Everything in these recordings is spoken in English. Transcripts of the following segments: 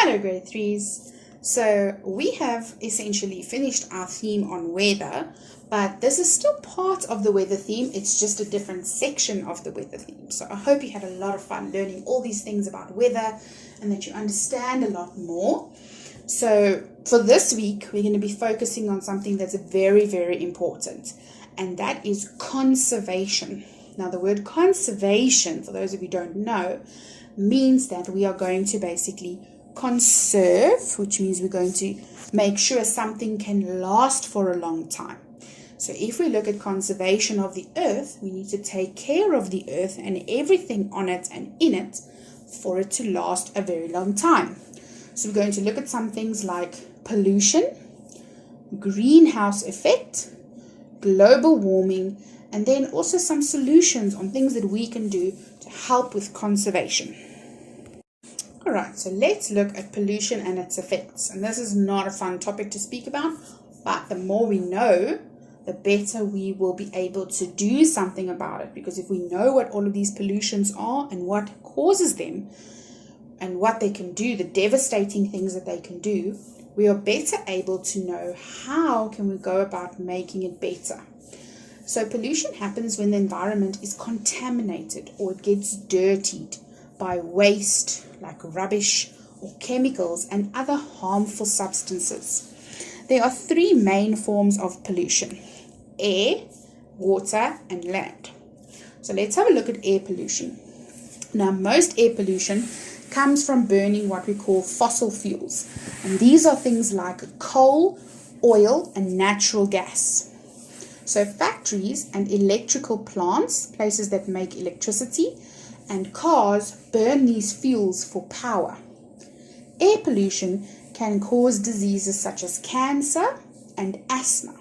Hello grade 3s. So we have essentially finished our theme on weather, but this is still part of the weather theme. It's just a different section of the weather theme. So I hope you had a lot of fun learning all these things about weather and that you understand a lot more. So for this week, we're going to be focusing on something that's very, very important, and that is conservation. Now, the word conservation, for those of you who don't know, means that we are going to basically conserve, which means we're going to make sure something can last for a long time. So if we look at conservation of the earth, we need to take care of the earth and everything on it and in it for it to last a very long time. So we're going to look at some things like pollution, greenhouse effect, global warming, and then also some solutions on things that we can do to help with conservation. Alright, so let's look at pollution and its effects. And this is not a fun topic to speak about, but the more we know, the better we will be able to do something about it. Because if we know what all of these pollutions are and what causes them and what they can do, the devastating things that they can do, we are better able to know how can we go about making it better. So pollution happens when the environment is contaminated or it gets dirtied by waste like rubbish or chemicals and other harmful substances. There are three main forms of pollution: air, water, and land. So let's have a look at air pollution. Now, most air pollution comes from burning what we call fossil fuels. And these are things like coal, oil, and natural gas. So factories and electrical plants, places that make electricity, and cars burn these fuels for power. Air pollution can cause diseases such as cancer and asthma.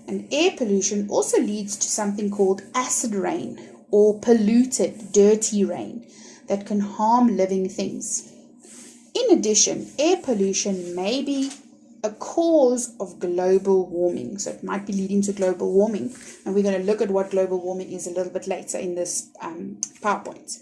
And air pollution also leads to something called acid rain or polluted, dirty rain that can harm living things. In addition, air pollution may be a cause of global warming. So it might be leading to global warming. And we're going to look at what global warming is a little bit later in this PowerPoint.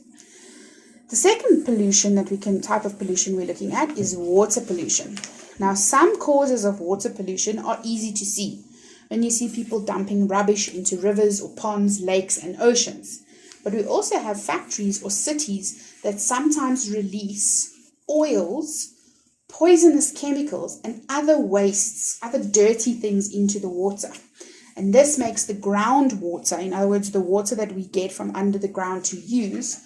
The second type of pollution we're looking at is water pollution. Now, some causes of water pollution are easy to see. When you see people dumping rubbish into rivers or ponds, lakes, and oceans. But we also have factories or cities that sometimes release oils, poisonous chemicals, and other wastes, other dirty things into the water. And this makes the groundwater, in other words, the water that we get from under the ground to use,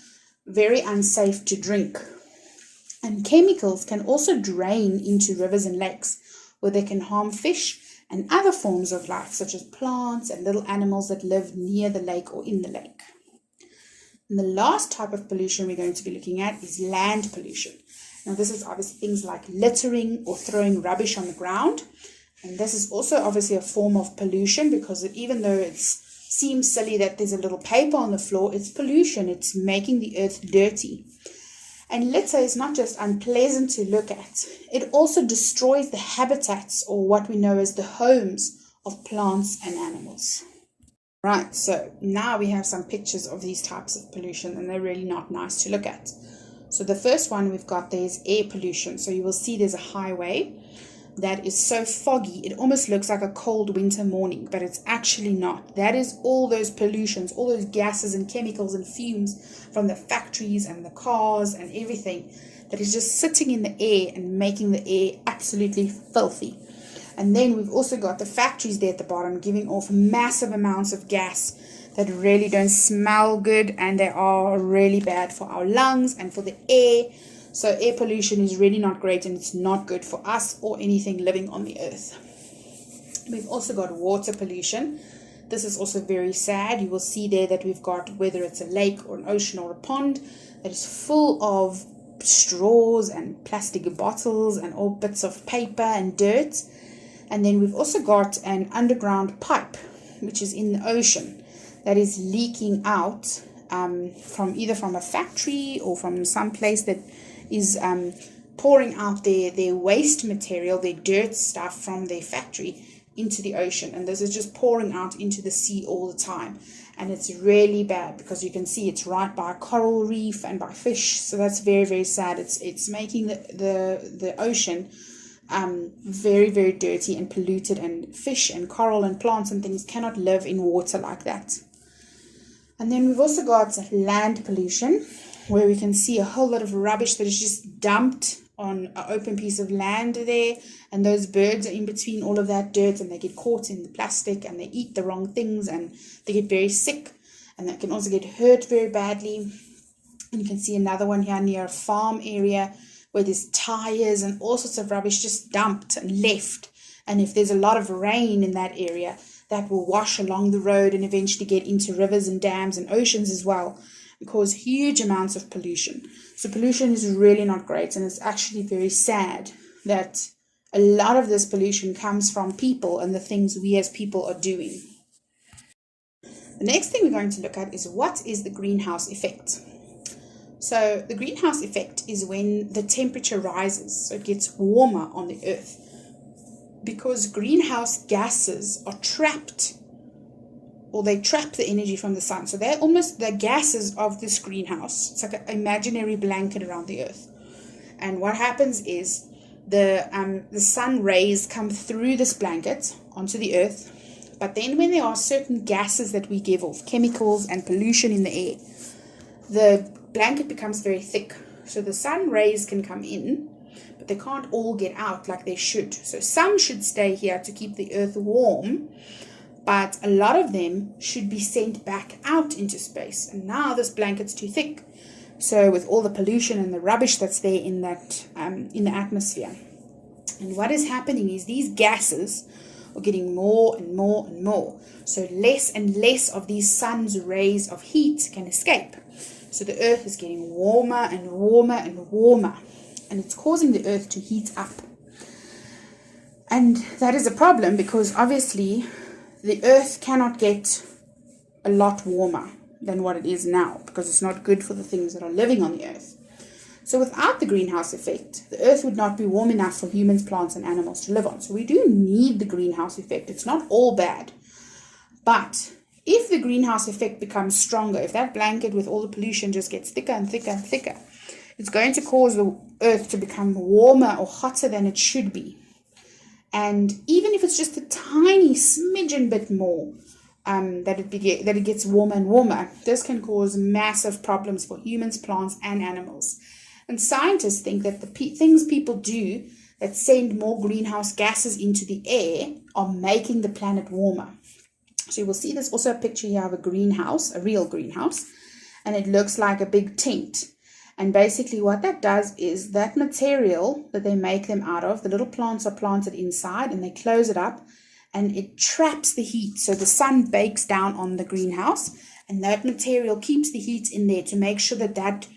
very unsafe to drink. And chemicals can also drain into rivers and lakes, where they can harm fish and other forms of life, such as plants and little animals that live near the lake or in the lake. And the last type of pollution we're going to be looking at is land pollution. Now, this is obviously things like littering or throwing rubbish on the ground. And this is also obviously a form of pollution, because even though it seems silly that there's a little paper on the floor, it's pollution. It's making the earth dirty. And litter is not just unpleasant to look at. It also destroys the habitats, or what we know as the homes of plants and animals. Right, so now we have some pictures of these types of pollution, and they're really not nice to look at. So the first one we've got there is air pollution. So you will see there's a highway that is so foggy, it almost looks like a cold winter morning, but it's actually not. That is all those pollutions, all those gases and chemicals and fumes from the factories and the cars and everything that is just sitting in the air and making the air absolutely filthy. And then we've also got the factories there at the bottom giving off massive amounts of gas that really don't smell good, and they are really bad for our lungs and for the air. So air pollution is really not great, and it's not good for us or anything living on the earth. We've also got water pollution. This is also very sad. You will see there that we've got, whether it's a lake or an ocean or a pond, that is full of straws and plastic bottles and all bits of paper and dirt. And then we've also got an underground pipe, which is in the ocean, that is leaking out from either from a factory or from some place that is pouring out their waste material, their dirt stuff from their factory into the ocean. And this is just pouring out into the sea all the time. And it's really bad because you can see it's right by a coral reef and by fish. So that's very, very sad. It's making the ocean very, very dirty and polluted, and fish and coral and plants and things cannot live in water like that. And then we've also got land pollution, where we can see a whole lot of rubbish that is just dumped on an open piece of land there, and those birds are in between all of that dirt, and they get caught in the plastic and they eat the wrong things and they get very sick, and they can also get hurt very badly. And you can see another one here near a farm area where there's tires and all sorts of rubbish just dumped and left, and if there's a lot of rain in that area, that will wash along the road and eventually get into rivers and dams and oceans as well, and cause huge amounts of pollution. So pollution is really not great, and it's actually very sad that a lot of this pollution comes from people and the things we as people are doing. The next thing we're going to look at is what is the greenhouse effect. So the greenhouse effect is when the temperature rises, so it gets warmer on the earth, because greenhouse gases are trapped, or they trap the energy from the sun. So they're almost the gases of this greenhouse. It's like an imaginary blanket around the earth. And what happens is the sun rays come through this blanket onto the earth. But then when there are certain gases that we give off, chemicals and pollution in the air, the blanket becomes very thick. So the sun rays can come in, but they can't all get out like they should. So some should stay here to keep the earth warm, but a lot of them should be sent back out into space. And now this blanket's too thick. So with all the pollution and the rubbish that's there in that in the atmosphere. And what is happening is these gases are getting more and more and more. So less and less of these sun's rays of heat can escape. So the earth is getting warmer and warmer and warmer. And it's causing the earth to heat up. And that is a problem because obviously the earth cannot get a lot warmer than what it is now, because it's not good for the things that are living on the earth. So without the greenhouse effect, the earth would not be warm enough for humans, plants, and animals to live on. So we do need the greenhouse effect. It's not all bad. But if the greenhouse effect becomes stronger, if that blanket with all the pollution just gets thicker and thicker and thicker, it's going to cause the earth to become warmer or hotter than it should be. And even if it's just a tiny smidgen bit more, that it gets warmer and warmer, this can cause massive problems for humans, plants, and animals. And scientists think that the things people do that send more greenhouse gases into the air are making the planet warmer. So you will see there's also a picture here of a greenhouse, a real greenhouse, and it looks like a big tent. And basically what that does is that material that they make them out of, the little plants are planted inside and they close it up and it traps the heat. So the sun bakes down on the greenhouse and that material keeps the heat in there to make sure that that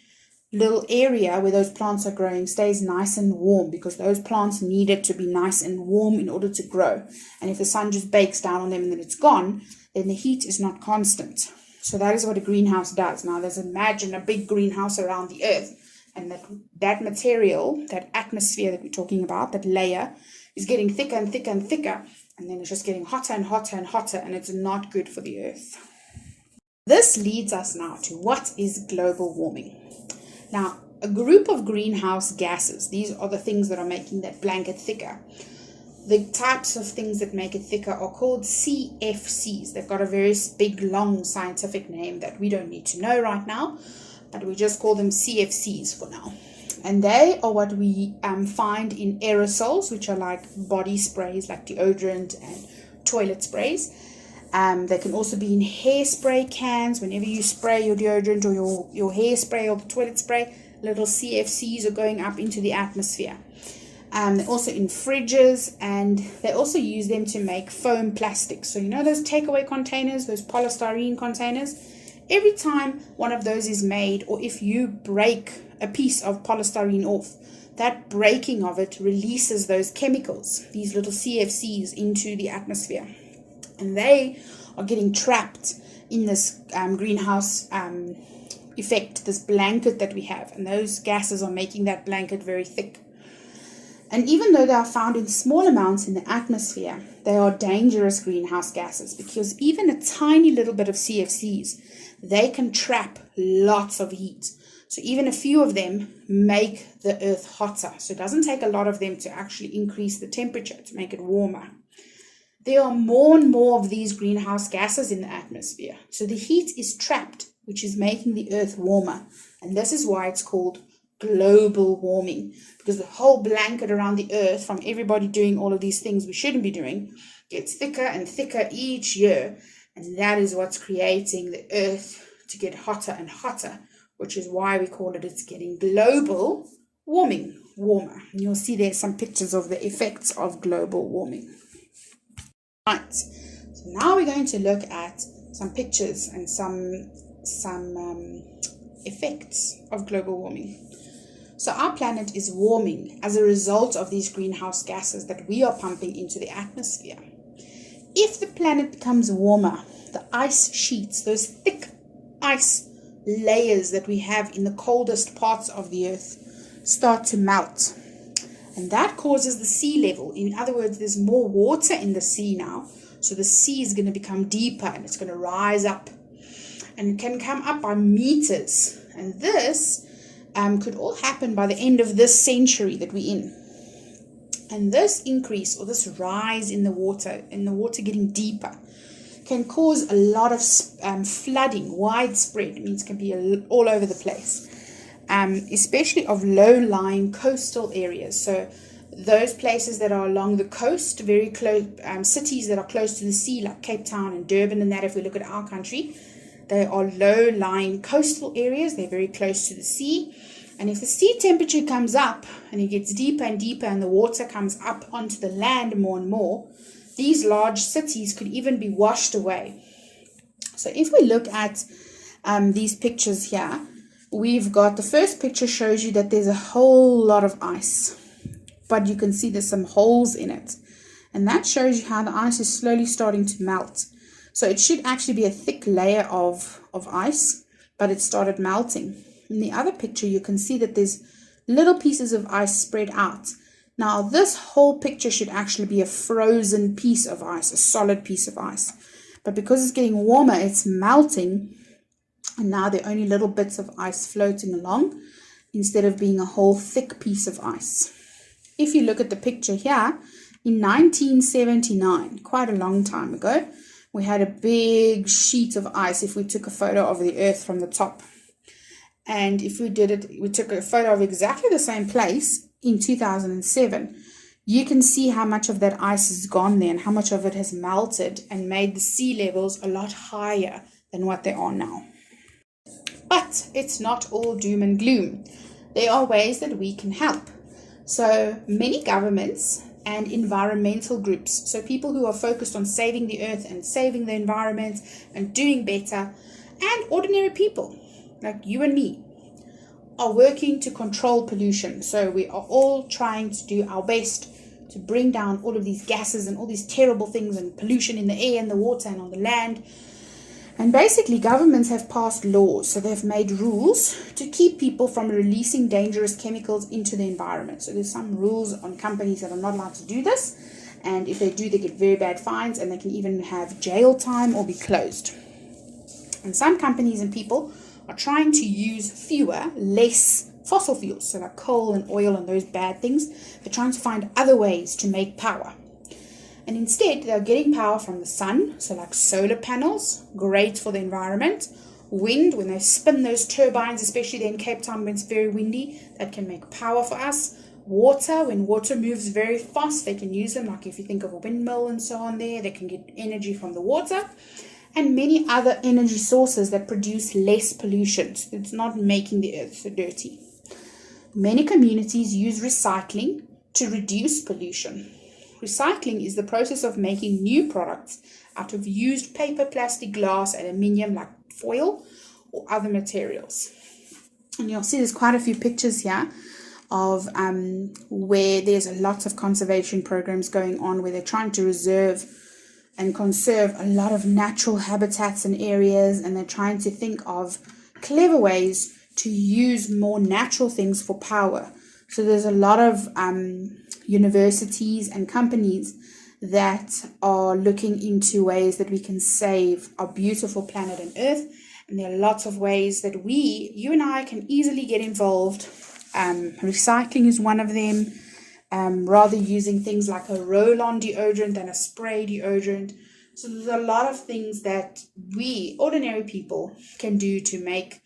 little area where those plants are growing stays nice and warm, because those plants need it to be nice and warm in order to grow. And if the sun just bakes down on them and then it's gone, then the heat is not constant. So that is what a greenhouse does. Now let's imagine a big greenhouse around the earth, and that material, that atmosphere that we're talking about, that layer, is getting thicker and thicker and thicker, and then it's just getting hotter and hotter and hotter, and it's not good for the earth. This leads us now to what is global warming. Now, a group of greenhouse gases, these are the things that are making that blanket thicker. The types of things that make it thicker are called CFCs. They've got a very big, long scientific name that we don't need to know right now, but we just call them CFCs for now. And they are what we find in aerosols, which are like body sprays, like deodorant and toilet sprays. They can also be in hairspray cans. Whenever you spray your deodorant or your hairspray or the toilet spray, little CFCs are going up into the atmosphere. They're also in fridges, and they also use them to make foam plastics. So you know those takeaway containers, those polystyrene containers? Every time one of those is made, or if you break a piece of polystyrene off, that breaking of it releases those chemicals, these little CFCs, into the atmosphere. And they are getting trapped in this greenhouse effect, this blanket that we have. And those gases are making that blanket very thick. And even though they are found in small amounts in the atmosphere, they are dangerous greenhouse gases because even a tiny little bit of CFCs, they can trap lots of heat. So even a few of them make the earth hotter. So it doesn't take a lot of them to actually increase the temperature, to make it warmer. There are more and more of these greenhouse gases in the atmosphere. So the heat is trapped, which is making the earth warmer. And this is why it's called global warming, because the whole blanket around the earth from everybody doing all of these things we shouldn't be doing gets thicker and thicker each year. And that is what's creating the earth to get hotter and hotter, which is why we call it's getting global warming, warmer. And you'll see there's some pictures of the effects of global warming. Right, so now we're going to look at some pictures and some effects of global warming. So our planet is warming as a result of these greenhouse gases that we are pumping into the atmosphere. If the planet becomes warmer, the ice sheets, those thick ice layers that we have in the coldest parts of the earth, start to melt. And that causes the sea level. In other words, there's more water in the sea now. So the sea is going to become deeper and it's going to rise up. And it can come up by meters. And this could all happen by the end of this century that we're in. And this increase or this rise in the water getting deeper, can cause a lot of flooding, widespread. It means it can be all over the place. Especially of low-lying coastal areas. So those places that are along the coast, very close, cities that are close to the sea, like Cape Town and Durban and that, if we look at our country, they are low-lying coastal areas. They're very close to the sea. And if the sea temperature comes up and it gets deeper and deeper and the water comes up onto the land more and more, these large cities could even be washed away. So if we look at these pictures here, we've got the first picture shows you that there's a whole lot of ice, but you can see there's some holes in it. And that shows you how the ice is slowly starting to melt. So it should actually be a thick layer of ice, but it started melting. In the other picture, you can see that there's little pieces of ice spread out. Now, this whole picture should actually be a frozen piece of ice, a solid piece of ice. But because it's getting warmer, it's melting. And now there are only little bits of ice floating along instead of being a whole thick piece of ice. If you look at the picture here, in 1979, quite a long time ago, we had a big sheet of ice if we took a photo of the Earth from the top. And if we took a photo of exactly the same place in 2007, you can see how much of that ice is gone there and how much of it has melted and made the sea levels a lot higher than what they are now. But it's not all doom and gloom. There are ways that we can help. So many governments and environmental groups, so people who are focused on saving the earth and saving the environment and doing better, and ordinary people like you and me, are working to control pollution. So we are all trying to do our best to bring down all of these gases and all these terrible things and pollution in the air and the water and on the land. And basically governments have passed laws, so they've made rules to keep people from releasing dangerous chemicals into the environment. So there's some rules on companies that are not allowed to do this, and if they do, they get very bad fines, and they can even have jail time or be closed. And some companies and people are trying to use less fossil fuels, so like coal and oil and those bad things. They're trying to find other ways to make power. And instead, they're getting power from the sun, so like solar panels, great for the environment. Wind, when they spin those turbines, especially there in Cape Town when it's very windy, that can make power for us. Water, when water moves very fast, they can use them, like if you think of a windmill and so on there, they can get energy from the water. And many other energy sources that produce less pollution. So it's not making the earth so dirty. Many communities use recycling to reduce pollution. Recycling is the process of making new products out of used paper, plastic, glass, aluminium like foil or other materials. And you'll see there's quite a few pictures here of where there's lots of conservation programs going on where they're trying to reserve and conserve a lot of natural habitats and areas, and they're trying to think of clever ways to use more natural things for power. So there's a lot of universities and companies that are looking into ways that we can save our beautiful planet and Earth. And there are lots of ways that you and I, can easily get involved. Recycling is one of them. Rather using things like a roll-on deodorant than a spray deodorant. So there's a lot of things that we, ordinary people, can do to make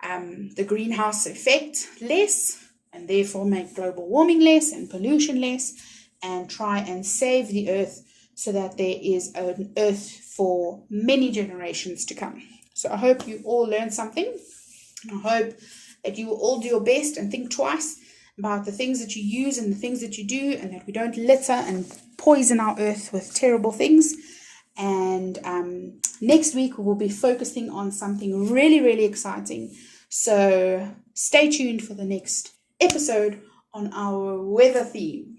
the greenhouse effect less, and therefore make global warming less and pollution less, and try and save the Earth so that there is an Earth for many generations to come. So I hope you all learned something. I hope that you will all do your best and think twice about the things that you use and the things that you do, and that we don't litter and poison our Earth with terrible things. And next week we will be focusing on something really, really exciting. So stay tuned for the next episode on our weather theme.